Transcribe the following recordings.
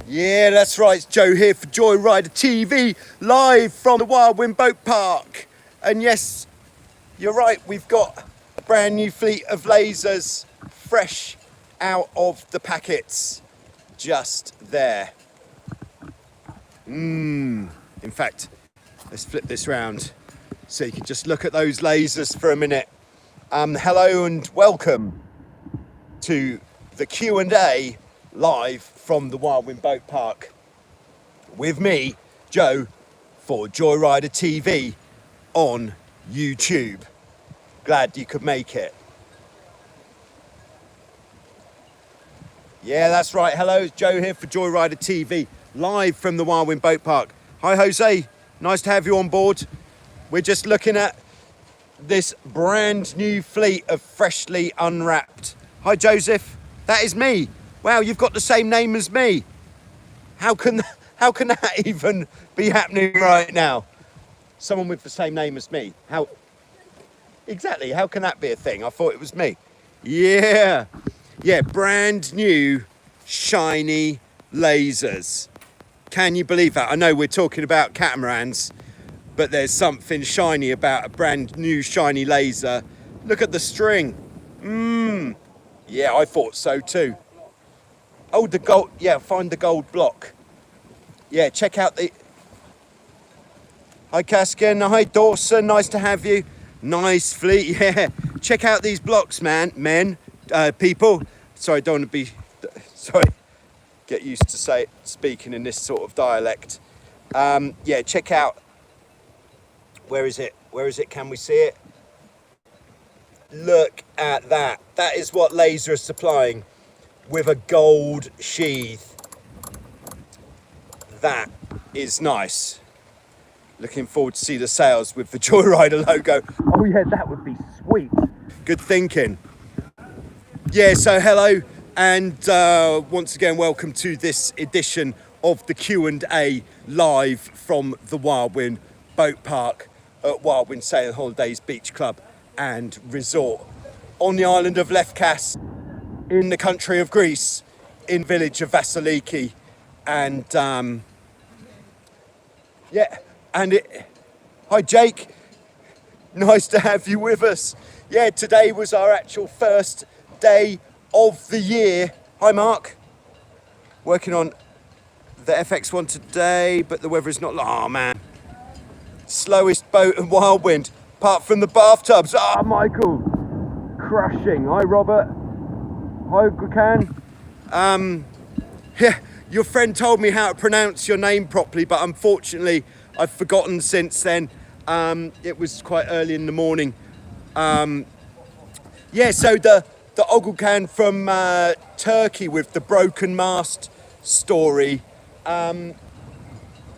Yeah, that's right, it's Joe here for Joyrider TV, live from the Wild Wind Boat Park. And yes, you're right, we've got a brand new fleet of lasers fresh out of the packets, just there. In fact, let's flip this round so you can just look at those lasers for a minute. Hello and welcome to the Q&A live from the Wild Wind Boat Park with me, Joe, for Joyrider TV on YouTube. Glad you could make it. Yeah, that's right. Hello, it's Joe here for Joyrider TV, live from the Wild Wind Boat Park. Hi, Jose. Nice to have you on board. We're just looking at this brand new fleet of freshly unwrapped. Hi, Joseph. That is me. Wow, you've got the same name as me. How can that even be happening right now? Someone with the same name as me. How exactly? How can that be a thing? I thought it was me. Yeah, brand new, shiny lasers. Can you believe that? I know we're talking about catamarans, but there's something shiny about a brand new shiny laser. Look at the string. Yeah, I thought so too. Oh, the gold, yeah, find the gold block. Yeah, check out the... Hi, Kaskin. Hi, Dawson. Nice to have you. Nice fleet, yeah. Check out these blocks, people. Sorry, don't want to be... Sorry. Get used to speaking in this sort of dialect. Yeah, check out... Where is it? Where is it? Can we see it? Look at that. That is what laser is supplying, with a gold sheath. That is nice. Looking forward to see the sails with the Joyrider logo. Oh yeah, that would be sweet. Good thinking. Yeah, so hello, and once again, welcome to this edition of the Q&A live from the Wild Wind Boat Park at Wild Wind Sailing Holidays Beach Club and Resort on the island of Lefkas, in the country of Greece, in village of Vasiliki. And hi Jake, nice to have you with us. Yeah, today was our actual first day of the year. Hi Mark, working on the FX1 today, but the weather is not, oh man. Slowest boat in Wild Wind, apart from the bathtubs. Ah, Michael, crushing. Hi Robert. Hi, Gukan. Yeah, your friend told me how to pronounce your name properly, but unfortunately, I've forgotten since then. It was quite early in the morning. Yeah, so the Ogulkan from Turkey with the broken mast story.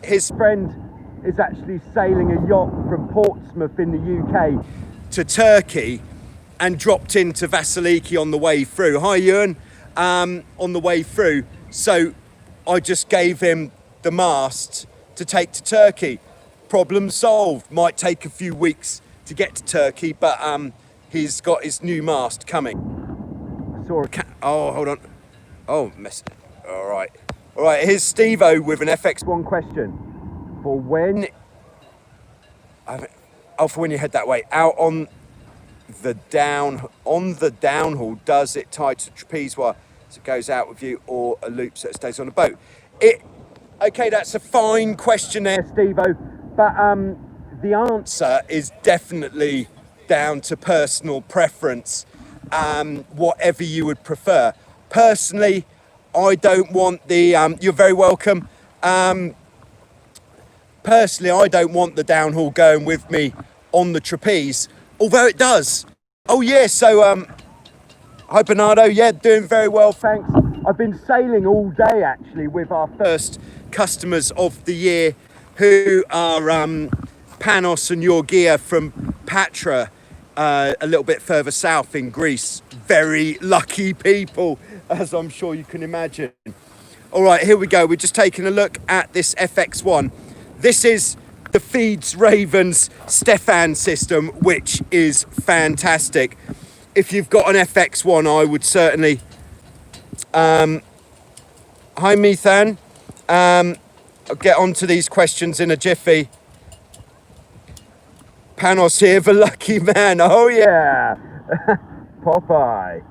His friend is actually sailing a yacht from Portsmouth in the UK to Turkey, and dropped into Vasiliki on the way through. Hi, Ewan. On the way through. So I just gave him the mast to take to Turkey. Problem solved. Might take a few weeks to get to Turkey, but he's got his new mast coming. I saw a cat. Oh, hold on. Oh, mess. All right. All right, here's Steve-O with an FX1 question. For when... for when you head that way. Out on the downhaul, does it tie to trapeze wire so it goes out with you, or a loop so it stays on the boat? Okay, that's a fine question there, Steve-O, but the answer is definitely down to personal preference, whatever you would prefer. Personally, I don't want the you're very welcome. Personally, I don't want the downhaul going with me on the trapeze, although it does. Oh yeah, so hi Bernardo, yeah, doing very well, thanks. I've been sailing all day actually with our first customers of the year, who are Panos and Georgia from Patra, a little bit further south in Greece. Very lucky people, as I'm sure you can imagine. All right, here we go. We're just taking a look at this FX1. This is the Feeds Ravens Stefan system, which is fantastic. If you've got an FX1, I would certainly... Hi, Methan. I'll get onto these questions in a jiffy. Panos here, the lucky man. Oh yeah, Popeye.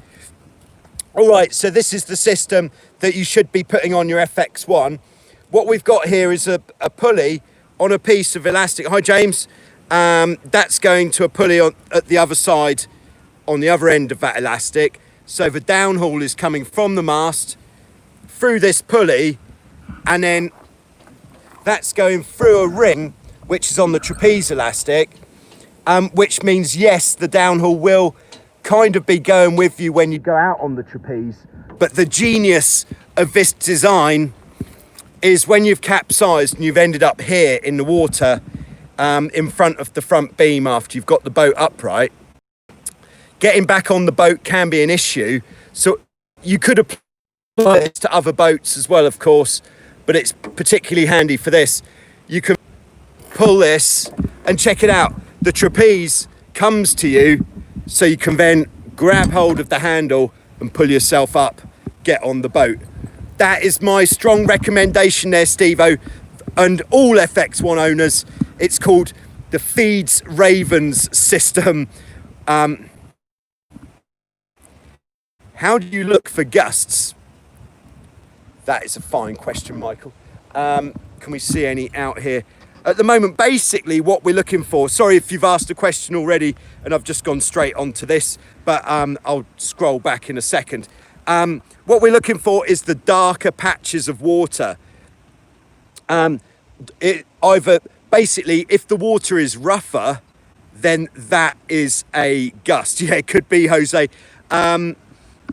All right, so this is the system that you should be putting on your FX1. What we've got here is a pulley on a piece of elastic. Hi, James. That's going to a pulley at the other side, on the other end of that elastic. So the downhaul is coming from the mast through this pulley, and then that's going through a ring, which is on the trapeze elastic, which means, yes, the downhaul will kind of be going with you when you go out on the trapeze. But the genius of this design is when you've capsized and you've ended up here in the water, in front of the front beam after you've got the boat upright, getting back on the boat can be an issue. So you could apply this to other boats as well, of course, but it's particularly handy for this. You can pull this and check it out. The trapeze comes to you, so you can then grab hold of the handle and pull yourself up, get on the boat. That is my strong recommendation there, Steve-O, and all FX1 owners. It's called the Feeds Ravens system. How do you look for gusts? That is a fine question, Michael. Can we see any out here? At the moment, basically what we're looking for, sorry if you've asked a question already and I've just gone straight onto this, but I'll scroll back in a second. What we're looking for is the darker patches of water. Basically, if the water is rougher, then that is a gust. Yeah, it could be, Jose.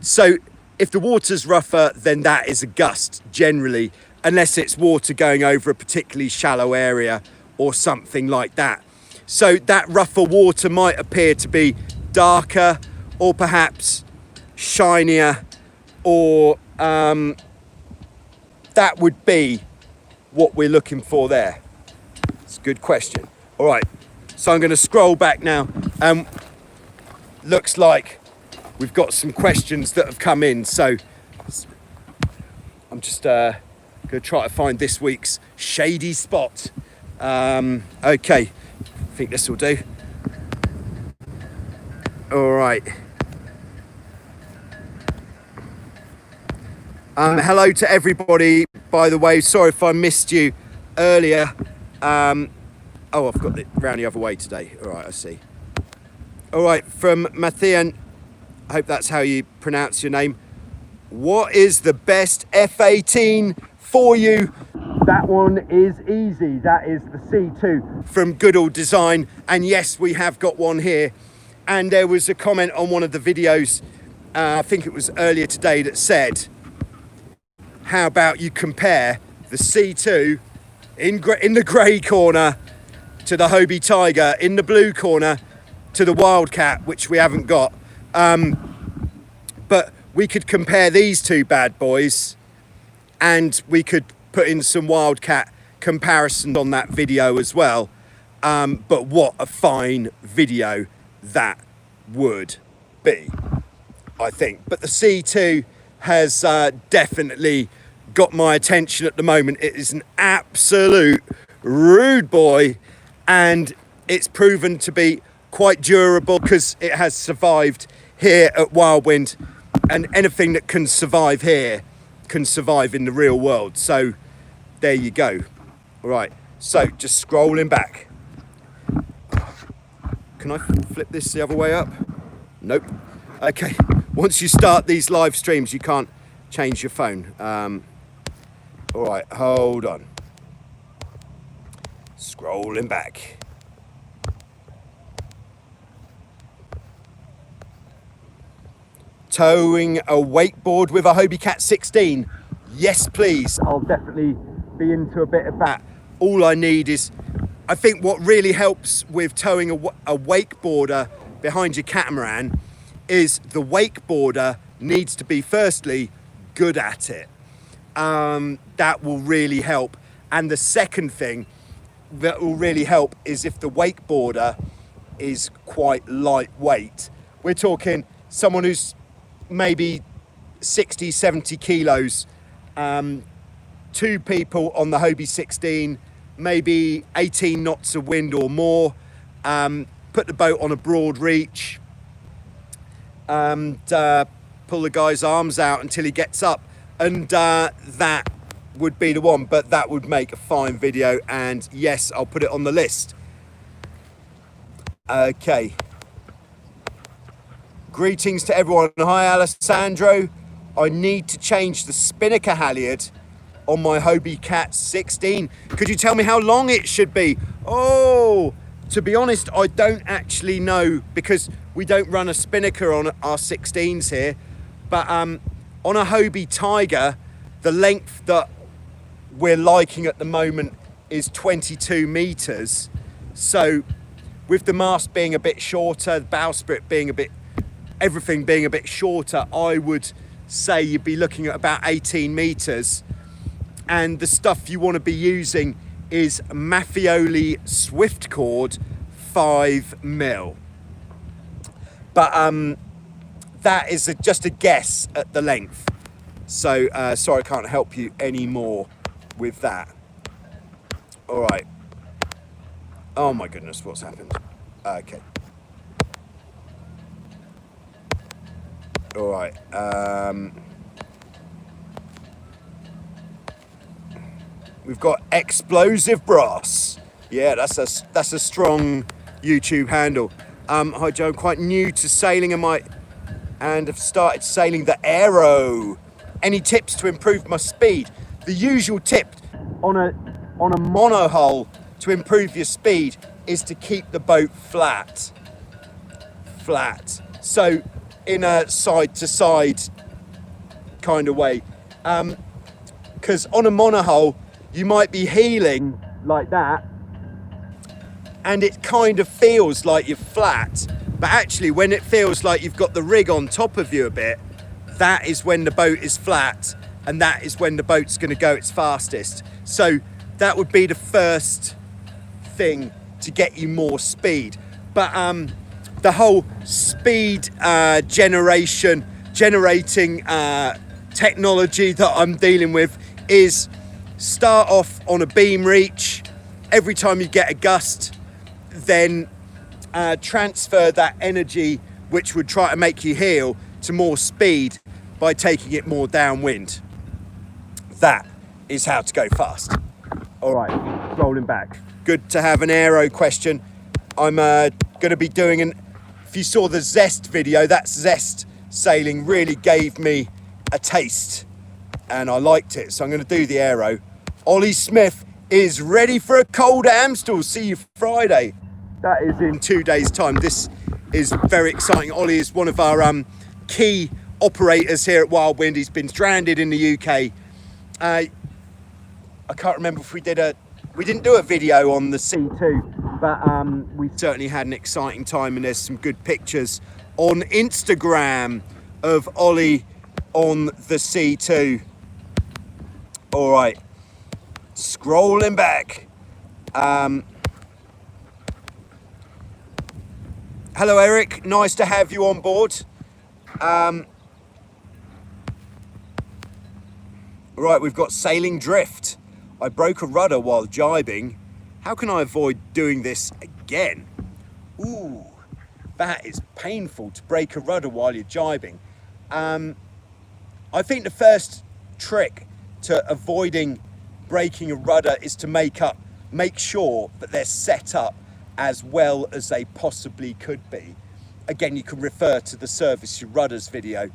So if the water's rougher, then that is a gust, generally, unless it's water going over a particularly shallow area or something like that. So that rougher water might appear to be darker or perhaps shinier, or that would be what we're looking for there. It's a good question. All right, so I'm going to scroll back now. Looks like we've got some questions that have come in, so I'm just going to try to find this week's shady spot. Okay, I think this will do. All right. Hello to everybody, by the way. Sorry if I missed you earlier. Oh, I've got it round the other way today. All right, I see. All right, from Mathian, I hope that's how you pronounce your name. What is the best F18 for you? That one is easy. That is the C2 from Goodall Design. And yes, we have got one here. And there was a comment on one of the videos, I think it was earlier today, that said, how about you compare the C2 in the grey corner to the Hobie Tiger, in the blue corner to the Wildcat, which we haven't got. But we could compare these two bad boys and we could put in some Wildcat comparisons on that video as well. But what a fine video that would be, I think. But the C2 has definitely got my attention at the moment. It is an absolute rude boy, and it's proven to be quite durable because it has survived here at Wildwind, and anything that can survive here can survive in the real world. So there you go. All right, so just scrolling back. Can I flip this the other way up? Nope. Okay, once you start these live streams, you can't change your phone. All right, hold on. Scrolling back. Towing a wakeboard with a Hobie Cat 16? Yes, please. I'll definitely be into a bit of that. All I need is, I think what really helps with towing a wakeboarder behind your catamaran is the wakeboarder needs to be, firstly, good at it. That will really help. And the second thing that will really help is if the wakeboarder is quite lightweight. We're talking someone who's maybe 60, 70 kilos, 2 people on the Hobie 16, maybe 18 knots of wind or more, put the boat on a broad reach, and pull the guy's arms out until he gets up, and that would be the one. But that would make a fine video, and yes, I'll put it on the list. Okay. Greetings to everyone. Hi, Alessandro. I need to change the spinnaker halyard on my Hobie Cat 16. Could you tell me how long it should be? Oh, to be honest, I don't actually know, because we don't run a spinnaker on our 16s here. But on a Hobie Tiger, the length that we're liking at the moment is 22 meters. So with the mast being a bit shorter, the bowsprit being a bit, everything being a bit shorter, I would say you'd be looking at about 18 meters. And the stuff you want to be using is Maffioli Swift Cord 5mm. But that is just a guess at the length. So sorry, I can't help you anymore with that. All right. Oh my goodness, what's happened? Okay. All right. We've got Explosive Brass. Yeah, that's a strong YouTube handle. Hi Joe, I'm quite new to sailing and have started sailing the Aero. Any tips to improve my speed? The usual tip on a monohull to improve your speed is to keep the boat flat. So in a side to side kind of way. Because on a monohull, you might be heeling like that, and it kind of feels like you're flat. But actually, when it feels like you've got the rig on top of you a bit, that is when the boat is flat, and that is when the boat's going to go its fastest. So that would be the first thing to get you more speed. But the whole speed generating technology that I'm dealing with is start off on a beam reach. Every time you get a gust, then transfer that energy, which would try to make you heel, to more speed by taking it more downwind. That is how to go fast. All right, rolling back. Good to have an Aero question. I'm going to be doing if you saw the Zest video, that Zest sailing really gave me a taste and I liked it. So I'm going to do the Aero. Ollie Smith is ready for a cold Amstel. See you Friday. That is in 2 days' time. This is very exciting. Ollie is one of our key operators here at Wild Wind. He's been stranded in the UK. I can't remember if we didn't do a video on the C2, but we certainly had an exciting time, and there's some good pictures on Instagram of Ollie on the C2. All right, scrolling back. Hello, Eric. Nice to have you on board. Right, we've got sailing drift. I broke a rudder while jibing. How can I avoid doing this again? Ooh, that is painful, to break a rudder while you're jibing. I think the first trick to avoiding breaking a rudder is to make sure that they're set up as well as they possibly could be. Again, you can refer to the Service Your Rudders video,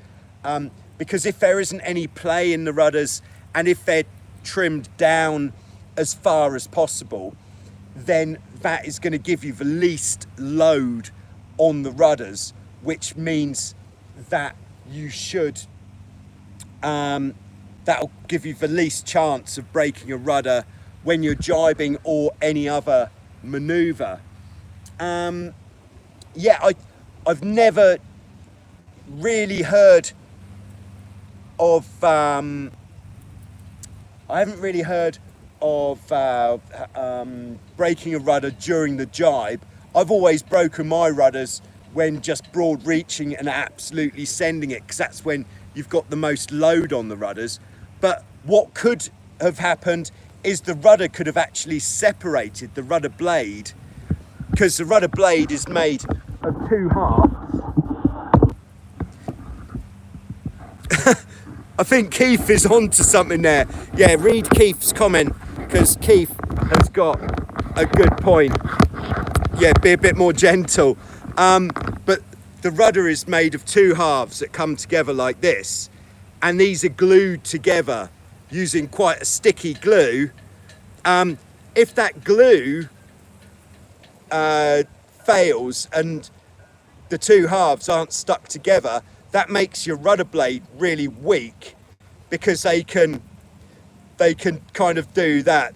because if there isn't any play in the rudders, and if they're trimmed down as far as possible, then that is going to give you the least load on the rudders, which means that you should that'll give you the least chance of breaking a rudder when you're jibing or any other maneuver. Yeah, I've never really heard of I haven't really heard of breaking a rudder during the jibe. I've always broken my rudders when just broad reaching and absolutely sending it, because that's when you've got the most load on the rudders. But what could have happened is the rudder could have actually separated the rudder blade, because the rudder blade is made of two halves. I think Keith is on to something there. Yeah, read Keith's comment, because Keith has got a good point. Yeah, be a bit more gentle. But the rudder is made of two halves that come together like this, and these are glued together using quite a sticky glue. If that glue fails and the two halves aren't stuck together, that makes your rudder blade really weak, because they can kind of do that,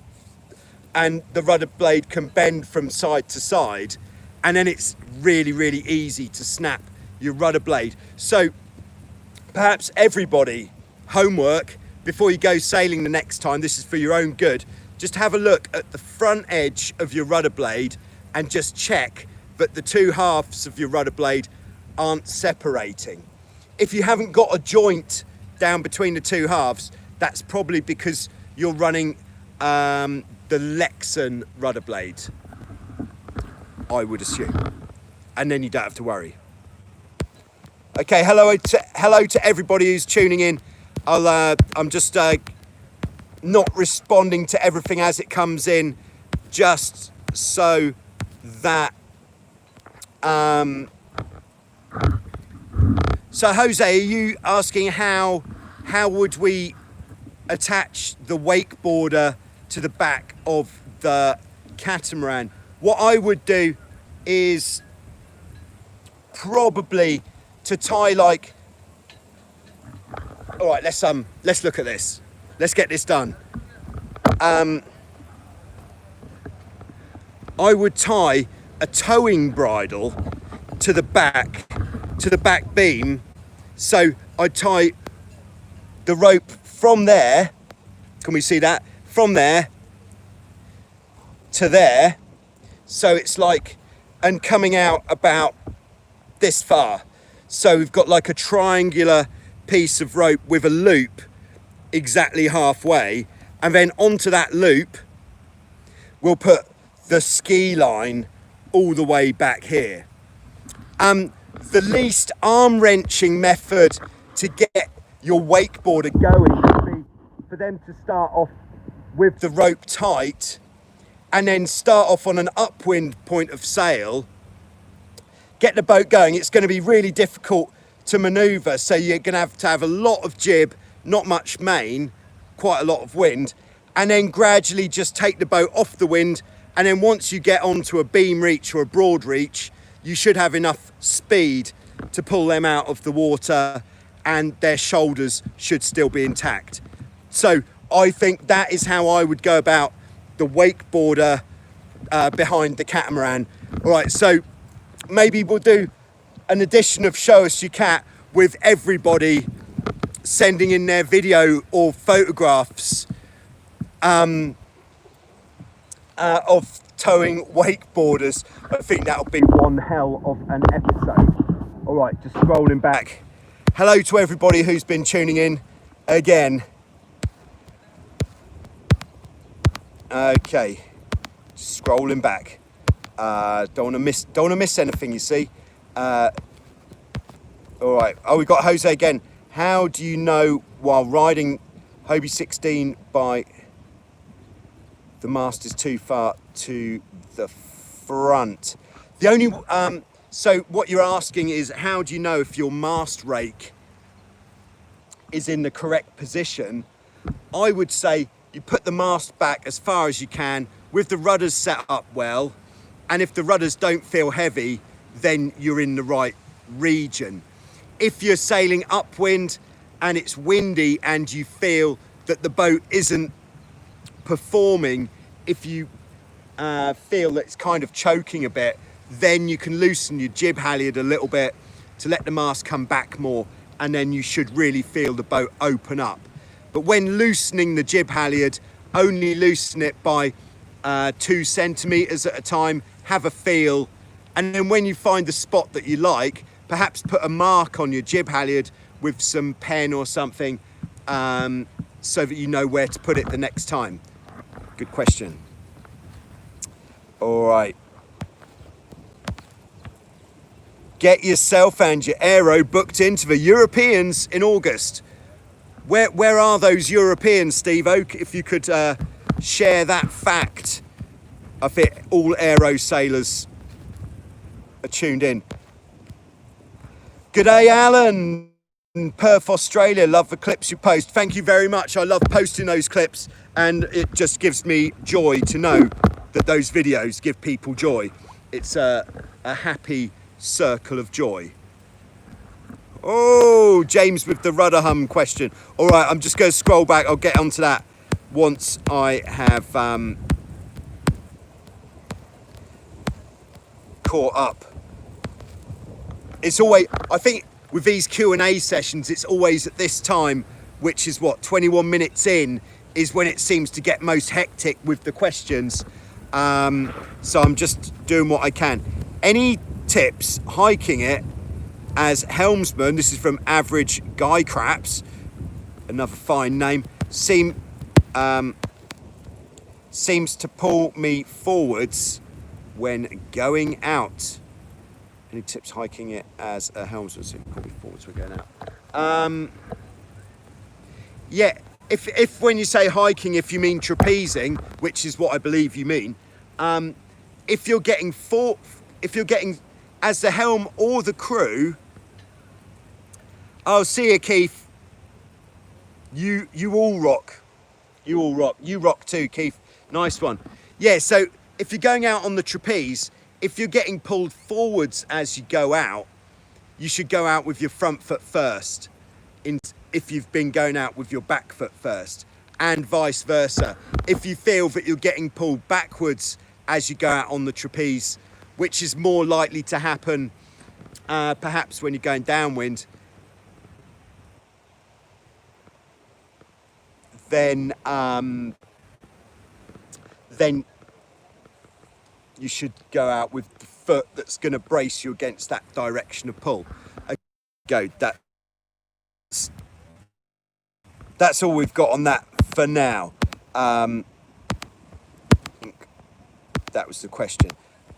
and the rudder blade can bend from side to side, and then it's really, really easy to snap your rudder blade. So perhaps everybody, homework, before you go sailing the next time, this is for your own good, just have a look at the front edge of your rudder blade and just check that the two halves of your rudder blade aren't separating. If you haven't got a joint down between the two halves, that's probably because you're running the Lexan rudder blade, I would assume, and then you don't have to worry. Okay, hello to everybody who's tuning in. I'm just not responding to everything as it comes in, just so that so Jose, are you asking how would we attach the wakeboarder to the back of the catamaran? What I would do is probably to tie like, all right, let's look at this. Let's get this done. I would tie a towing bridle to the back beam. So I'd tie the rope from there. Can we see that? From there to there. So it's like, and coming out about this far. So we've got like a triangular piece of rope with a loop exactly halfway, and then onto that loop we'll put the ski line all the way back here. The least arm wrenching method to get your wakeboarder going would be for them to start off with the rope tight and then start off on an upwind point of sail, get the boat going. It's going to be really difficult to maneuver, so you're going to have a lot of jib, not much main, quite a lot of wind, and then gradually just take the boat off the wind, and then once you get onto a beam reach or a broad reach, you should have enough speed to pull them out of the water, and their shoulders should still be intact. So I think that is how I would go about the wakeboarder behind the catamaran. All right, so maybe we'll do an edition of Show Us Your Cat with everybody sending in their video or photographs of towing wakeboarders. I think that'll be one hell of an episode. All right, just scrolling back. Hello to everybody who's been tuning in again. Okay, just scrolling back. Don't want to miss anything, you see. All right. Oh, we got Jose again. How do you know while riding Hobie 16 by the mast is too far to the front? The only so what you're asking is, how do you know if your mast rake is in the correct position? I would say you put the mast back as far as you can with the rudders set up well, and if the rudders don't feel heavy, then you're in the right region. If you're sailing upwind and it's windy and you feel that the boat isn't performing, if you feel that it's kind of choking a bit, then you can loosen your jib halyard a little bit to let the mast come back more, and then you should really feel the boat open up. But when loosening the jib halyard, only loosen it by 2 centimeters at a time, have a feel, and then when you find the spot that you like, perhaps put a mark on your jib halyard with some pen or something, so that you know where to put it the next time? Good question. All right. Get yourself and your Aero booked into the Europeans in August. Where are those Europeans, Steve Oak? If you could share that fact. I think all Aero sailors are tuned in. Good day, Alan. Perth, Australia. Love the clips you post. Thank you very much. I love posting those clips, and it just gives me joy to know that those videos give people joy. It's a happy circle of joy. Oh, James with the rudder hum question. All right, I'm just going to scroll back. I'll get onto that once I have caught up. It's always, I think with these Q&A sessions, it's always at this time, which is what, 21 minutes in, is when it seems to get most hectic with the questions. So I'm just doing what I can. Any tips hiking it as helmsman? This is from Average Guy Craps, another fine name. Seems to pull me forwards when going out. Any tips hiking it as a helmsman? So pull me forwards when going out. Yeah, if when you say hiking, if you mean trapezing, which is what I believe you mean, if you're getting as the helm or the crew, I'll see you, Keith. You all rock. You all rock. You rock too, Keith. Nice one. Yeah, so if you're going out on the trapeze, if you're getting pulled forwards as you go out, you should go out with your front foot first. If you've been going out with your back foot first, and vice versa. If you feel that you're getting pulled backwards as you go out on the trapeze, which is more likely to happen perhaps when you're going downwind, then you should go out with the foot that's going to brace you against that direction of pull. Okay, that's all we've got on that for now. I think that was the question.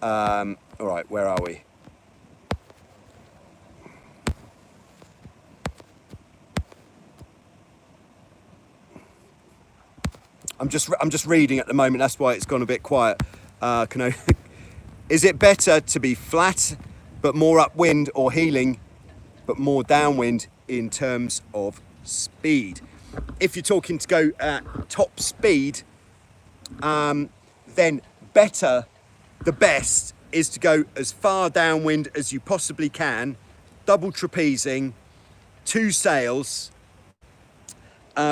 All right, where are we? I'm just reading at the moment. That's why it's gone a bit quiet. Is it better to be flat but more upwind, or heeling but more downwind in terms of speed? If you're talking to go at top speed, then the best is to go as far downwind as you possibly can, double trapezing, 2 sails,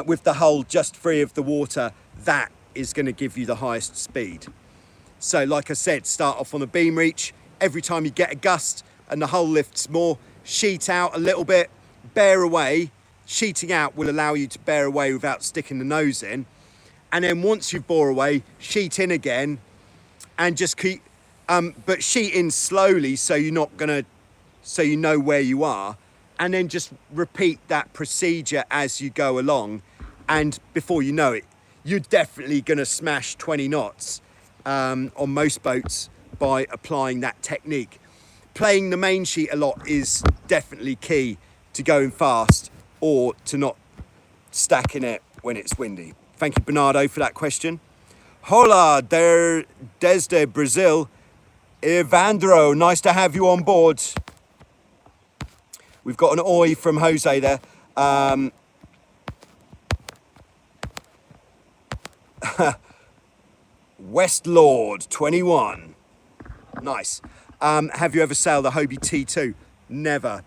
with the hull just free of the water. That is going to give you the highest speed. So like I said, start off on a beam reach. Every time you get a gust and the hull lifts more, sheet out a little bit, bear away. Sheeting out will allow you to bear away without sticking the nose in. And then once you've bore away, sheet in again, and just keep, but sheet in slowly so you're not gonna, so you know where you are, and then just repeat that procedure as you go along. And before you know it, you're definitely gonna smash 20 knots on most boats by applying that technique. Playing the main sheet a lot is definitely key to going fast, or to not stacking it when it's windy. Thank you, Bernardo, for that question. Hola, desde Brazil. Evandro, nice to have you on board. We've got an oi from Jose there. West Lord 21. Nice. Have you ever sailed the Hobie T2? Never.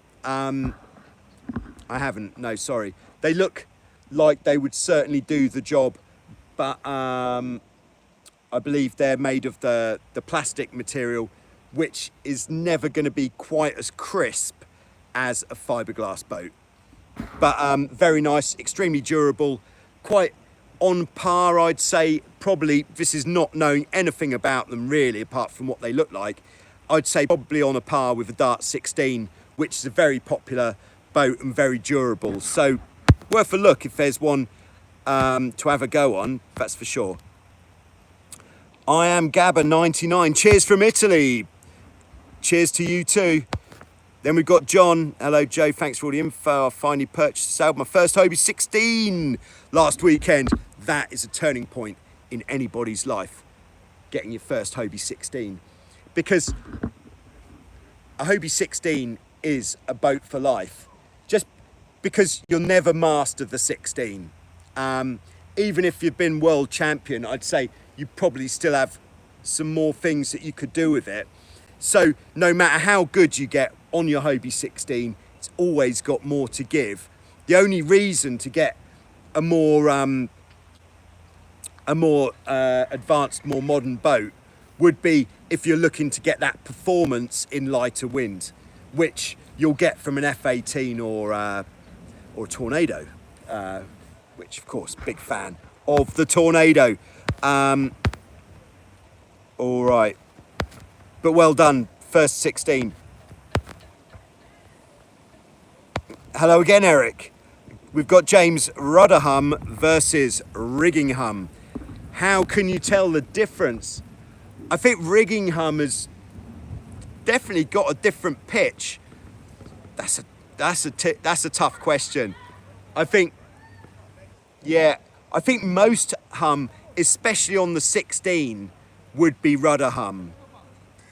I haven't, no, sorry. They look like they would certainly do the job, but I believe they're made of the plastic material, which is never going to be quite as crisp as a fiberglass boat. But very nice, extremely durable, quite on par, I'd say. Probably, this is not knowing anything about them really, apart from what they look like. I'd say probably on a par with the Dart 16, which is a very popular boat and very durable. So worth a look if there's one to have a go on, that's for sure. I am Gabba99. Cheers from Italy. Cheers to you too. Then we've got John. Hello, Joe. Thanks for all the info. I finally purchased and sailed my first Hobie 16 last weekend. That is a turning point in anybody's life, getting your first Hobie 16. Because a Hobie 16 is a boat for life. Just because you'll never master the 16. Even if you've been world champion, I'd say you probably still have some more things that you could do with it. So no matter how good you get on your Hobie 16, it's always got more to give. The only reason to get a more advanced, more modern boat would be if you're looking to get that performance in lighter wind, which you'll get from an F18 or a Tornado, which of course, big fan of the Tornado. All right, but well done, first 16. Hello again, Eric. We've got James, rudder hum versus rigging hum. How can you tell the difference? I think rigging hum has definitely got a different pitch. That's a tough question. I think most hum, especially on the 16, would be rudder hum.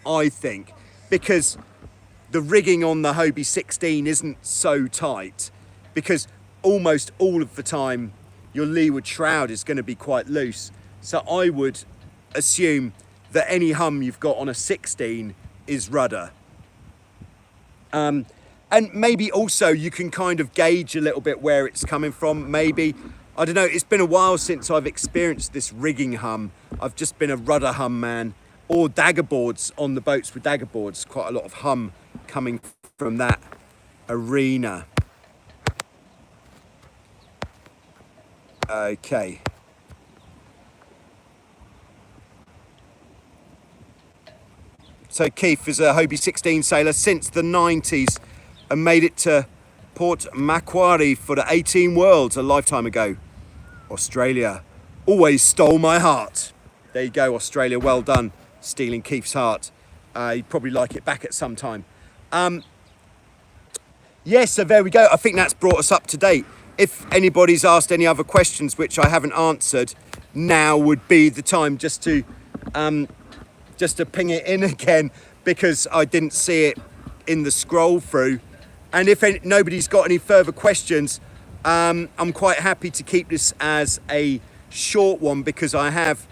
I think, because the rigging on the Hobie 16 isn't so tight, because almost all of the time your leeward shroud is going to be quite loose. So I would assume that any hum you've got on a 16 is rudder. And maybe also you can kind of gauge a little bit where it's coming from. Maybe, I don't know, it's been a while since I've experienced this rigging hum. I've just been a rudder hum man, or dagger boards on the boats with dagger boards. Quite a lot of hum coming from that arena. Okay. So Keith is a Hobie 16 sailor since the 90s and made it to Port Macquarie for the 18 Worlds a lifetime ago. Australia always stole my heart. There you go, Australia, well done, stealing Keith's heart. He'd probably like it back at some time. Yeah, so there we go. I think that's brought us up to date. If anybody's asked any other questions which I haven't answered, now would be the time just to ping it in again, because I didn't see it in the scroll through. And if nobody's got any further questions, I'm quite happy to keep this as a short one, because I have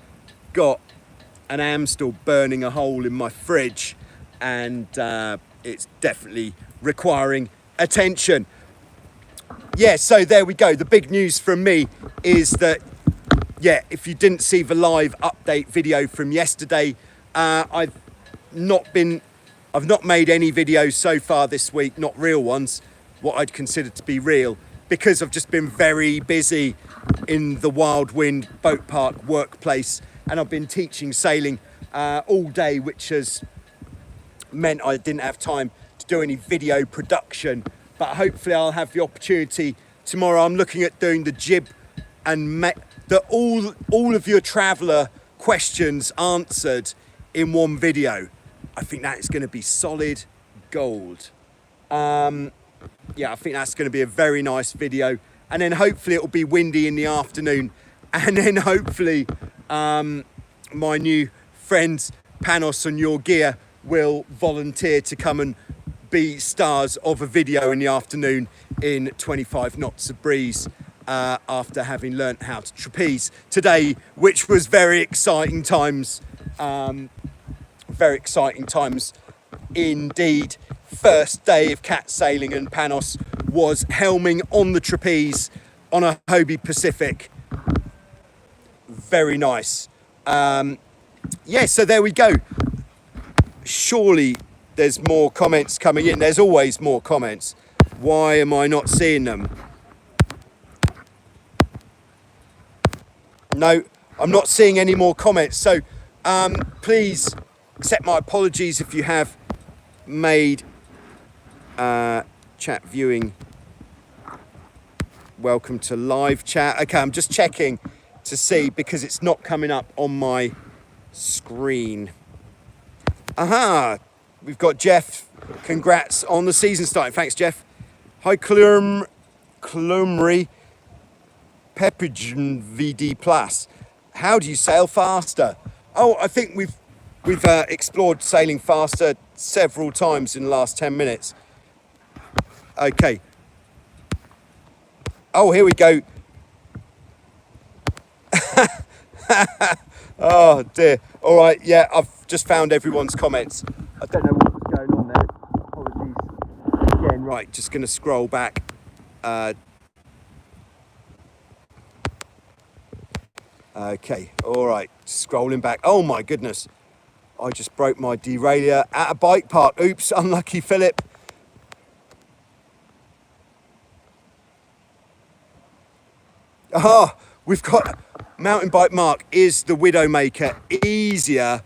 got and am still burning a hole in my fridge, and it's definitely requiring attention. Yeah, so there we go. The big news from me is that, yeah, if you didn't see the live update video from yesterday, I've not made any videos so far this week, not real ones, what I'd consider to be real, because I've just been very busy in the Wild Wind Boat Park workplace, and I've been teaching sailing all day, which has meant I didn't have time to do any video production. But hopefully I'll have the opportunity tomorrow. I'm looking at doing the jib and all of your traveller questions answered in one video. I think that is going to be solid gold. Yeah, I think that's going to be a very nice video. And then hopefully it'll be windy in the afternoon. And then hopefully my new friends Panos and Your Gear will volunteer to come and be stars of a video in the afternoon in 25 knots of breeze, after having learnt how to trapeze today, which was very exciting times. Very exciting times indeed. First day of cat sailing, and Panos was helming on the trapeze on a Hobie Pacific. Very nice. Yeah, so there we go. Surely there's more comments coming in. There's always more comments. Why am I not seeing them? No, I'm not seeing any more comments. So please accept my apologies if you have made chat viewing welcome to live chat. Okay, I'm just checking to see because it's not coming up on my screen. Aha, we've got Jeff. Congrats on the season starting. Thanks, Jeff. Hi, Klumri Peppigen VD Plus. How do you sail faster? Oh, I think we've explored sailing faster several times in the last 10 minutes. Okay. Oh, here we go. Oh dear. All right, yeah, I've just found everyone's comments. I don't know what was going on there. Apologies. Again, right, just going to scroll back. Okay, all right, scrolling back. Oh my goodness. I just broke my derailleur at a bike park. Oops, unlucky Philip. Ah, we've got mountain bike Mark. Is the Widowmaker easier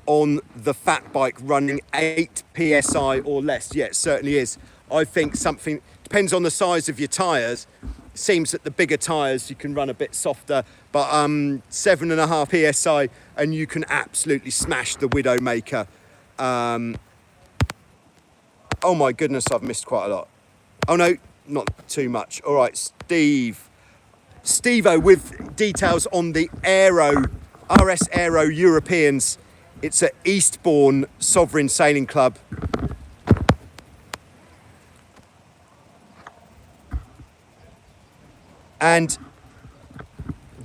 on the fat bike running 8 psi or less? Yeah, it certainly is. I think something depends on the size of your tyres. Seems that the bigger tyres you can run a bit softer, but 7.5 psi and you can absolutely smash the Widowmaker. Oh my goodness, I've missed quite a lot. Oh no, not too much. All right, Steve-O with details on the Aero, RS Aero Europeans. It's at Eastbourne Sovereign Sailing Club. And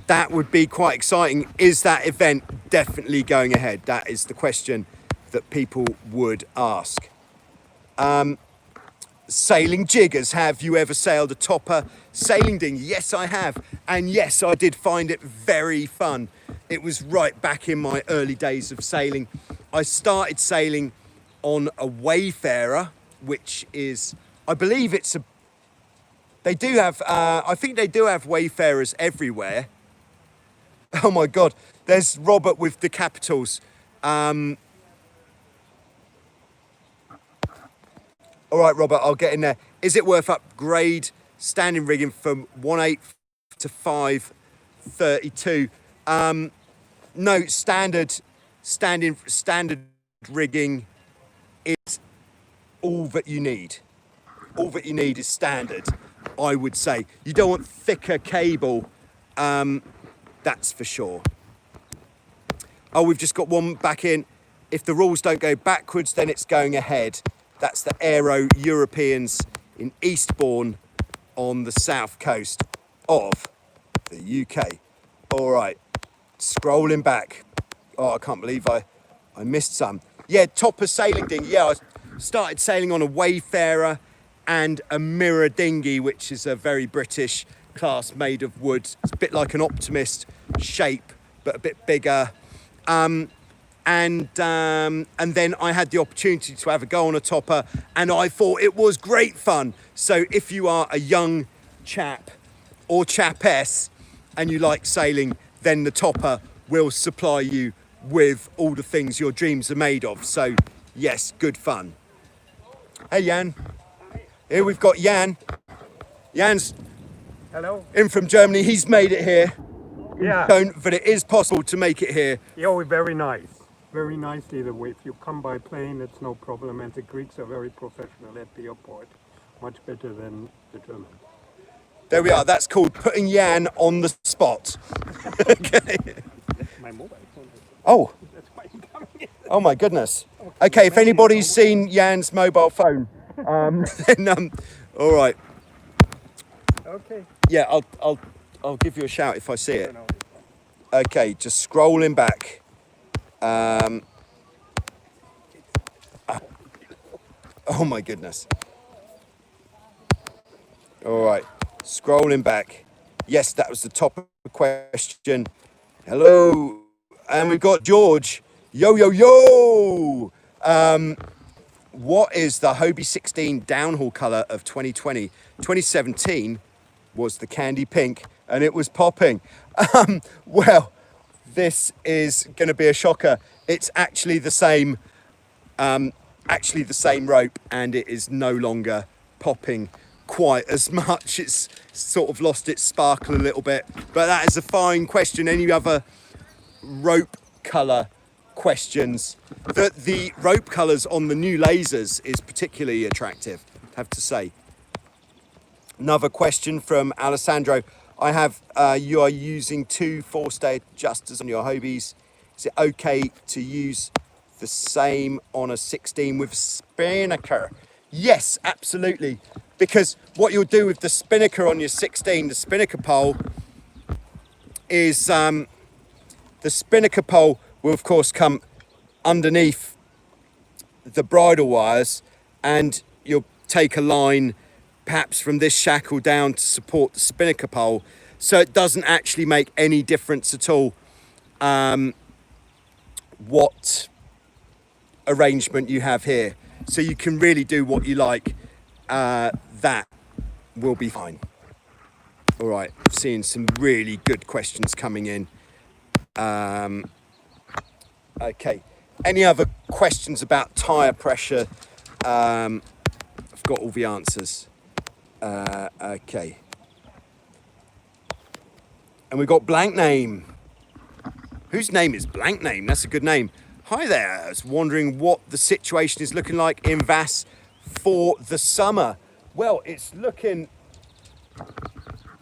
that would be quite exciting. Is that event definitely going ahead? That is the question that people would ask. Sailing jiggers, have you ever sailed a topper sailing dinghy? Yes, I have. And yes, I did find it very fun. It was right back in my early days of sailing. I started sailing on a Wayfarer, which is, I believe it's a, they do have, I think they do have Wayfarers everywhere. Oh my God, there's Robert with the capitals. All right, Robert, I'll get in there. Is it worth upgrade standing rigging from 1/8 to 5/32? No, standard rigging is all that you need. All that you need is standard, I would say. You don't want thicker cable, that's for sure. Oh, we've just got one back in. If the rules don't go backwards, then it's going ahead. That's the Aero Europeans in Eastbourne on the south coast of the UK. All right, scrolling back. Oh, I can't believe I missed some. Yeah, topper sailing dinghy. Yeah, I started sailing on a Wayfarer and a mirror dinghy, which is a very British class made of wood. It's a bit like an Optimist shape, but a bit bigger. And then I had the opportunity to have a go on a topper, and I thought it was great fun. So if you are a young chap or chapess and you like sailing, then the topper will supply you with all the things your dreams are made of. So yes, good fun. Hey Jan, here we've got Jan. Jan's Hello. in from Germany. He's made it here. Yeah. But it is possible to make it here. Yeah, very nice. Very nice either way. If you come by plane, it's no problem. And the Greeks are very professional at the airport. Much better than the Germans. There we are. That's called putting Jan on the spot. Okay. My mobile phone. Oh. That's why I'm coming in. Oh my goodness. Okay, if anybody's seen Jan's mobile phone, then all right. Okay. Yeah, I'll give you a shout if I see it. Okay, just scrolling back. Oh my goodness. All right, scrolling back. Yes, that was the top question. Hello, and we've got George. Yo, yo, yo. What is the Hobie 16 downhaul colour of 2020? 2017 was the candy pink, and it was popping. Well, this is going to be a shocker. It's actually the same rope, and it is no longer popping quite as much. It's sort of lost its sparkle a little bit, but that is a fine question. Any other rope colour questions? The rope colours on the new lasers is particularly attractive, I have to say. Another question from Alessandro. I have, you are using 2 forestay adjusters on your Hobies. Is it okay to use the same on a 16 with spinnaker? Yes, absolutely. Because what you'll do with the spinnaker on your 16, the spinnaker pole, is the spinnaker pole will of course come underneath the bridle wires, and you'll take a line perhaps from this shackle down to support the spinnaker pole, so it doesn't actually make any difference at all what arrangement you have here. So you can really do what you like. That will be fine. All right, seeing some really good questions coming in. Okay, any other questions about tyre pressure? I've got all the answers. Okay. And we've got Blank Name. Whose name is Blank Name? That's a good name. Hi there. I was wondering what the situation is looking like in Vass for the summer. Well, it's looking...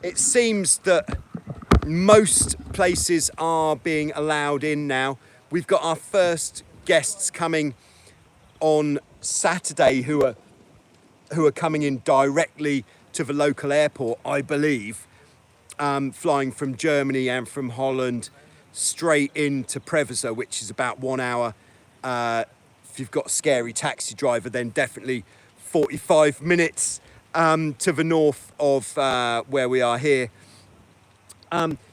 It seems that most places are being allowed in now. We've got our first guests coming on Saturday who are coming in directly to the local airport, I believe, flying from Germany and from Holland straight into Prevezer, which is about 1 hour. If you've got a scary taxi driver, then definitely 45 minutes to the north of where we are here.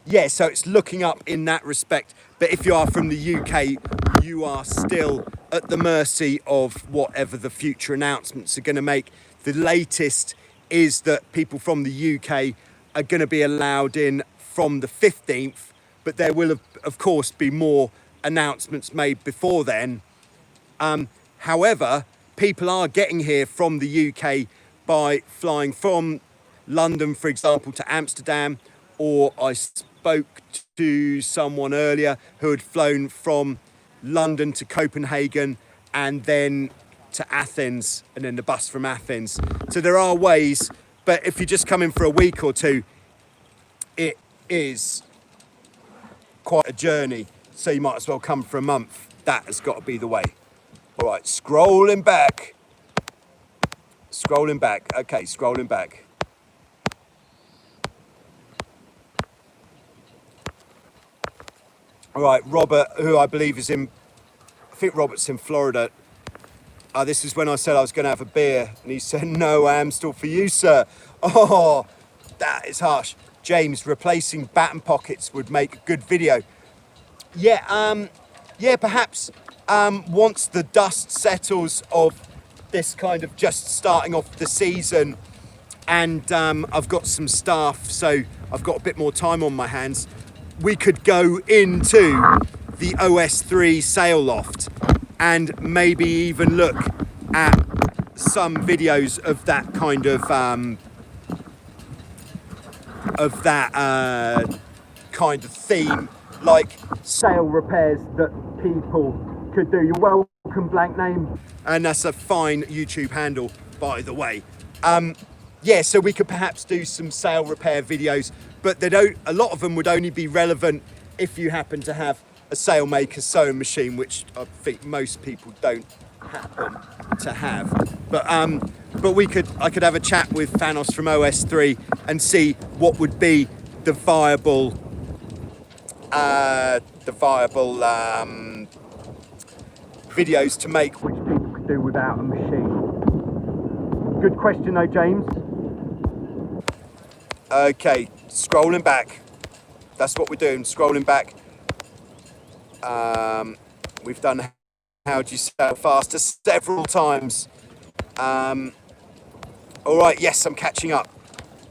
Yeah, so it's looking up in that respect. But if you are from the UK, you are still at the mercy of whatever the future announcements are going to make. The latest is that people from the UK are going to be allowed in from the 15th, but there will, of course, be more announcements made before then. However, people are getting here from the UK by flying from London, for example, to Amsterdam, or I spoke to someone earlier who had flown from London to Copenhagen and then to Athens, and then the bus from Athens. So there are ways, but if you just come in for a week or two, it is quite a journey. So you might as well come for a month. That has got to be the way. All right, scrolling back. Scrolling back. Okay, scrolling back. All right, Robert, who I believe is in, I think Robert's in Florida. This is when I said I was going to have a beer, and he said, no, I am still for you, sir. Oh, that is harsh. James, replacing batten pockets would make a good video. Yeah, yeah, perhaps once the dust settles of this kind of just starting off the season, and I've got some staff, so I've got a bit more time on my hands, we could go into the OS3 sail loft and maybe even look at some videos of that kind of kind of theme, like sail repairs that people could do. You're welcome, Blank Name. And that's a fine YouTube handle, by the way. Yeah, so we could perhaps do some sail repair videos, but they don't. A lot of them would only be relevant if you happen to have a sailmaker sewing machine, which I think most people don't happen to have. But I could have a chat with Thanos from OS3 and see what would be the viable videos to make, which people could do without a machine. Good question though, James. Okay, scrolling back. That's what we're doing, scrolling back. We've done how do you sail faster several times. All right, yes, I'm catching up.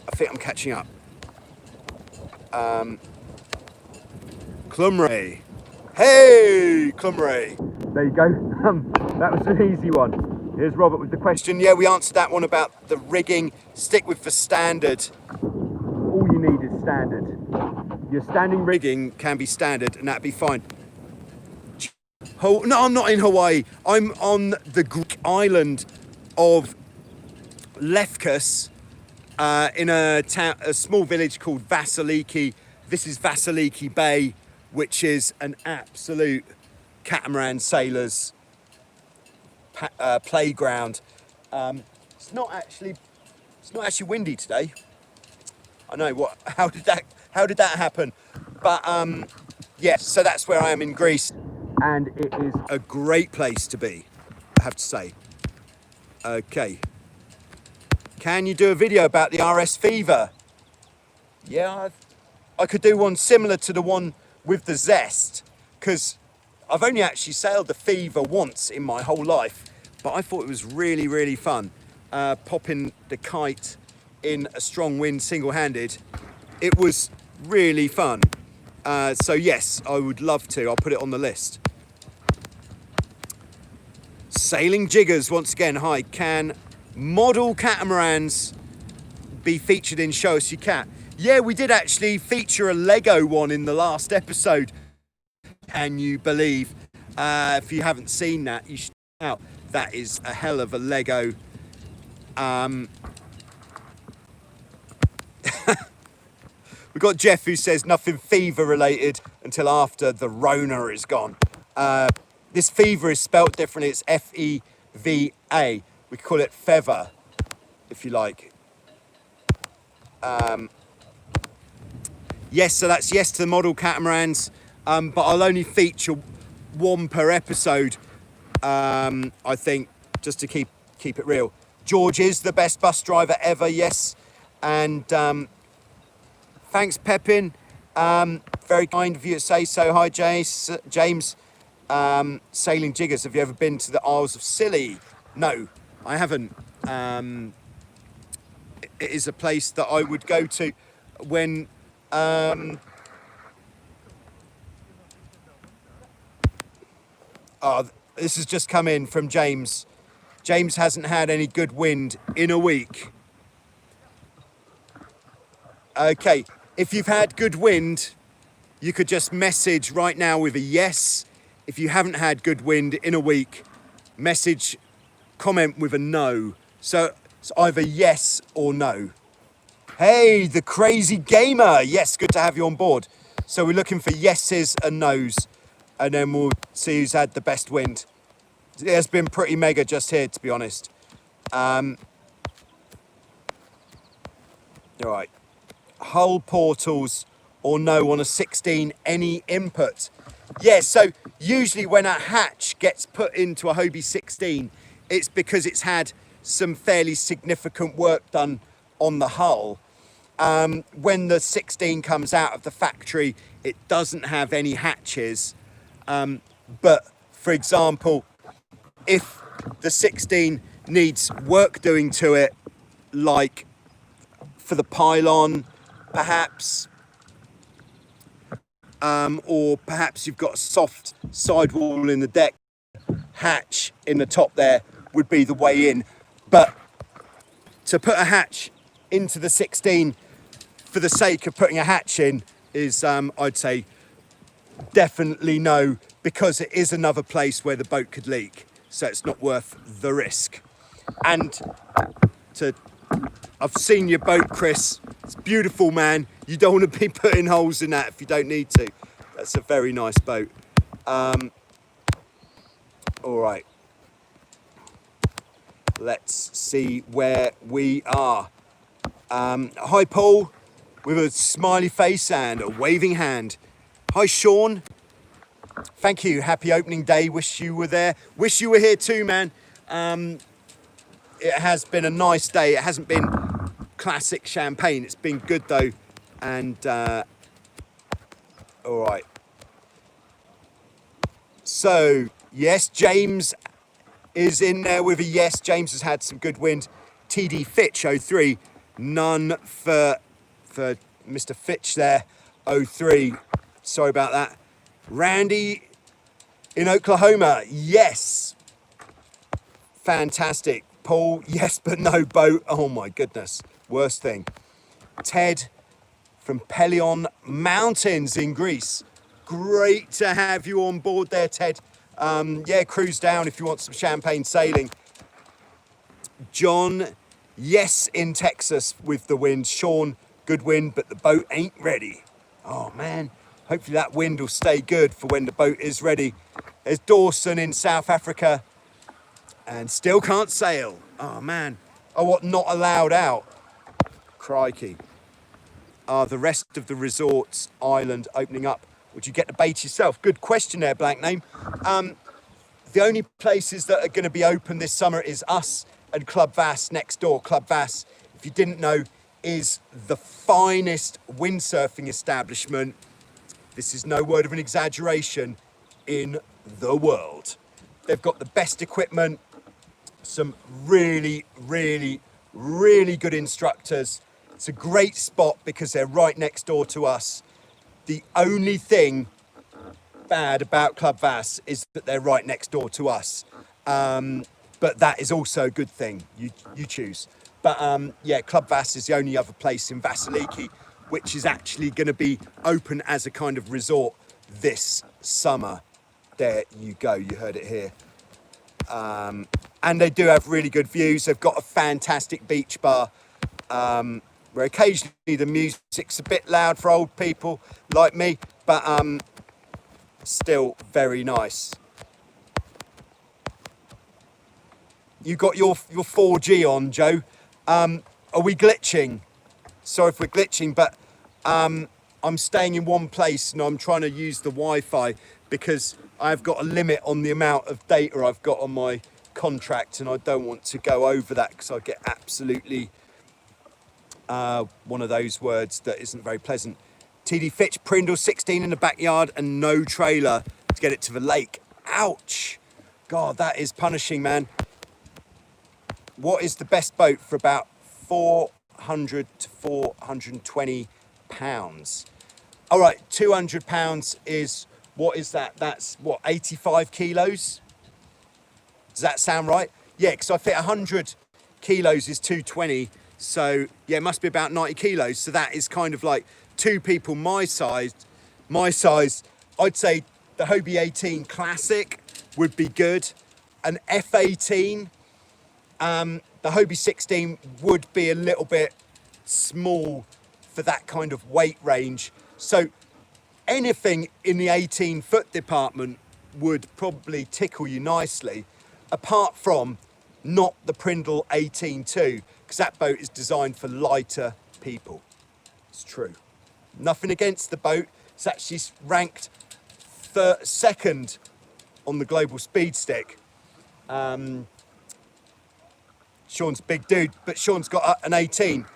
I think I'm catching up. Clumray. Hey, Clumray. There you go. That was an easy one. Here's Robert with the question. Yeah, we answered that one about the rigging. Stick with the standard. All you need is standard. Your standing rigging can be standard and that'd be fine. No, I'm not in Hawaii. I'm on the Greek island of Lefkas, in a small village called Vasiliki. This is Vasiliki Bay, which is an absolute catamaran sailors playground. It's not actually windy today. I know what. How did that happen? But yes, so that's where I am in Greece, and it is a great place to be, I have to say. Okay. Can you do a video about the RS Fever? Yeah, I could do one similar to the one with the Zest, because I've only actually sailed the Fever once in my whole life, but I thought it was really, really fun. Popping the kite in a strong wind single-handed, it was really fun. So yes, I would love to. I'll put it on the list. Sailing jiggers, once again, hi. Can model catamarans be featured in Show Us Your Cat? Yeah, we did actually feature a Lego one in the last episode. Can you believe? If you haven't seen that, you should check it out. That is a hell of a Lego. We've got Jeff who says nothing fever related until after the Rona is gone. This fever is spelt differently. It's F-E-V-A. We call it feather, if you like. Yes, so that's yes to the model catamarans, but I'll only feature one per episode, I think, just to keep it real. George is the best bus driver ever, yes. And thanks, Pepin. Very kind of you to say so. Hi, James. Sailing jiggers, have you ever been to the Isles of Scilly? No, I haven't. It is a place that I would go to when this has just come in from James. James hasn't had any good wind in a week. Okay, if you've had good wind, you could just message right now with a yes. If you haven't had good wind in a week, comment with a no. So it's either yes or no. Hey, the crazy gamer. Yes, good to have you on board. So we're looking for yeses and nos, and then we'll see who's had the best wind. It has been pretty mega just here, to be honest. All right. Hull portals or no on a 16, any input? Yeah, so usually when a hatch gets put into a Hobie 16, it's because it's had some fairly significant work done on the hull. When the 16 comes out of the factory, it doesn't have any hatches. But for example, if the 16 needs work doing to it, like for the pylon, perhaps, or perhaps you've got a soft sidewall in the deck, hatch in the top there would be the way in. But to put a hatch into the 16 for the sake of putting a hatch in is, I'd say, definitely no, because it is another place where the boat could leak, so it's not worth the risk. And I've seen your boat, Chris. It's beautiful, man. You don't want to be putting holes in that if you don't need to. That's a very nice boat. All right. Let's see where we are. Hi, Paul, with a smiley face and a waving hand. Hi, Sean. Thank you. Happy opening day. Wish you were there. Wish you were here too, man. It has been a nice day. It hasn't been classic champagne. It's been good though. And all right. So yes, James is in there with a yes. James has had some good wind. TD Fitch 03, none for Mr. Fitch there. 03. Sorry about that. Randy in Oklahoma, yes. Fantastic. Paul, yes, but no boat. Oh my goodness. Worst thing. Ted from Pelion Mountains in Greece. Great to have you on board there, Ted. Yeah, cruise down if you want some champagne sailing. John, yes, in Texas with the wind. Sean, good wind, but the boat ain't ready. Oh man, hopefully that wind will stay good for when the boat is ready. There's Dawson in South Africa and still can't sail. Oh man. Oh, what, not allowed out? Crikey. Are the rest of the resorts island opening up? Would you get the bait yourself? Good question there, blank name. The only places that are going to be open this summer is us and Club Vass next door. Club Vass, if you didn't know, is the finest windsurfing establishment, this is no word of an exaggeration, in the world. They've got the best equipment, some really, really, really good instructors. It's a great spot because they're right next door to us. The only thing bad about Club Vass is that they're right next door to us. But that is also a good thing. You choose. But yeah, Club Vass is the only other place in Vasiliki which is actually going to be open as a kind of resort this summer. There you go. You heard it here. And they do have really good views. They've got a fantastic beach bar. Where occasionally the music's a bit loud for old people like me, but still very nice. You got your 4G on, Joe. Are we glitching? Sorry if we're glitching, but I'm staying in one place and I'm trying to use the Wi-Fi because I've got a limit on the amount of data I've got on my contract and I don't want to go over that because I get absolutely one of those words that isn't very pleasant. TD Fitch, Prindle 16 in the backyard and no trailer to get it to the lake. Ouch. God, that is punishing, man. What is the best boat for about 400 to 420 pounds? All right, 200 pounds is, what is that? That's what, 85 kilos? Does that sound right? Yeah, because I fit 100 kilos is 220. So yeah, it must be about 90 kilos. So that is kind of like two people my size. I'd say the Hobie 18 Classic would be good. An F18, the Hobie 16 would be a little bit small for that kind of weight range. So anything in the 18-foot department would probably tickle you nicely, apart from not the Prindle 18-2, because that boat is designed for lighter people. It's true. Nothing against the boat. It's actually ranked second on the global speed stick. Sean's big dude, but Sean's got an 18.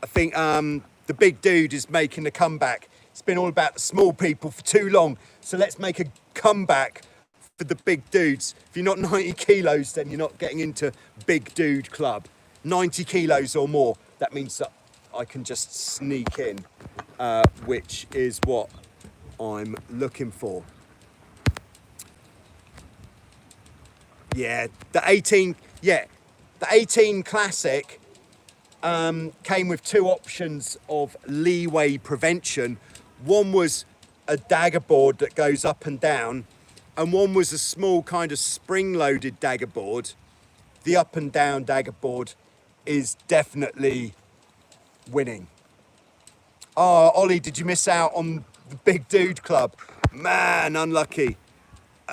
I think the big dude is making a comeback. It's been all about the small people for too long. So let's make a comeback for the big dudes. If you're not 90 kilos, then you're not getting into big dude club. 90 kilos or more, that means that I can just sneak in, which is what I'm looking for. Yeah, the 18 Classic came with two options of leeway prevention. One was a dagger board that goes up and down, and one was a small kind of spring-loaded dagger board. The up and down dagger board is definitely winning. Oh, Ollie, did you miss out on the Big Dude Club? Man, unlucky.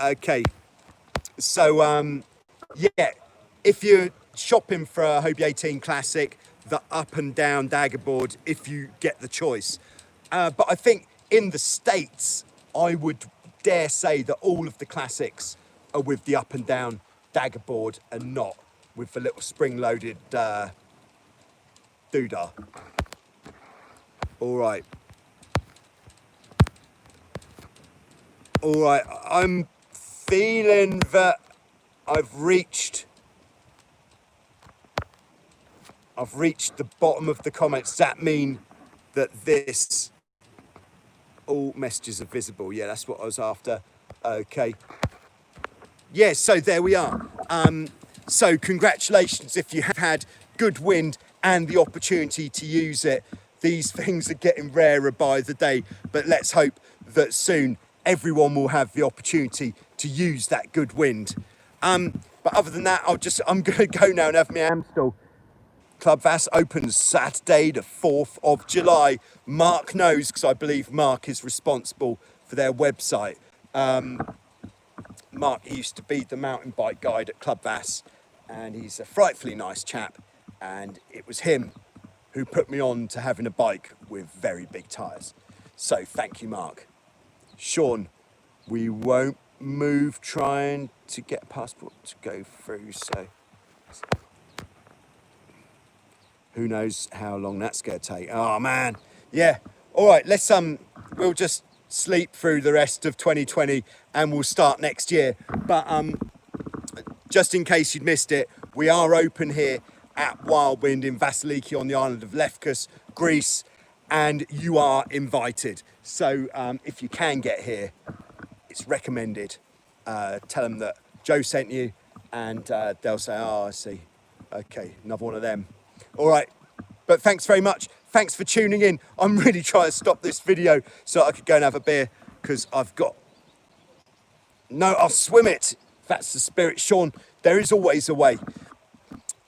Okay, so yeah, if you're shopping for a Hobie 18 Classic, the up and down dagger board, if you get the choice. But I think in the States, I would dare say that all of the Classics are with the up and down dagger board and not with the little spring-loaded doodah. All right. All right, I'm feeling that I've reached the bottom of the comments. Does that mean that this, all messages are visible? Yeah, that's what I was after. Okay. Yeah, so there we are. So congratulations if you have had good wind and the opportunity to use it. These things are getting rarer by the day, but let's hope that soon everyone will have the opportunity to use that good wind. But other than that, I'm going to go now and have my Amstel. Club Vass opens Saturday the 4th of July. Mark knows, because I believe Mark is responsible for their website. Mark used to be the mountain bike guide at Club Vass, and he's a frightfully nice chap, and it was him who put me on to having a bike with very big tyres. So thank you, Mark. Sean, we won't move trying to get a passport to go through, so who knows how long that's going to take. Oh man, yeah. All right, we'll just sleep through the rest of 2020 and we'll start next year. But just in case you'd missed it, we are open here at Wild Wind in Vasiliki on the island of Lefkos, Greece, and you are invited. So if you can get here, it's recommended. Tell them that Joe sent you, and they'll say, oh, I see. Okay, another one of them. All right, but thanks very much. Thanks for tuning in. I'm really trying to stop this video so I could go and have a beer, because I'll swim it. That's the spirit, Sean. There is always a way.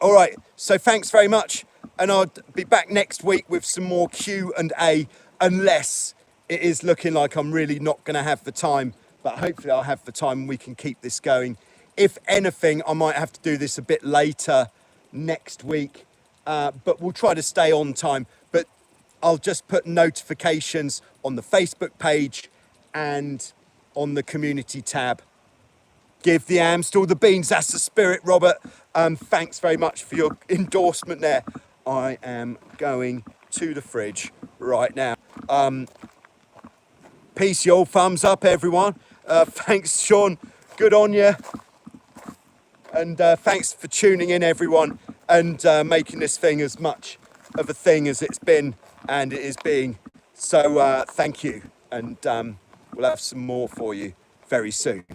All right, so thanks very much. And I'll be back next week with some more Q&A, unless it is looking like I'm really not going to have the time. But hopefully I'll have the time and we can keep this going. If anything, I might have to do this a bit later next week. But we'll try to stay on time. But I'll just put notifications on the Facebook page and on the community tab. Give the Amstel the beans. That's the spirit, Robert. Thanks very much for your endorsement there. I am going to the fridge right now. Peace, y'all. Thumbs up, everyone. Thanks, Sean. Good on you. And thanks for tuning in, everyone, and making this thing as much of a thing as it's been and it is being. So thank you. And we'll have some more for you very soon.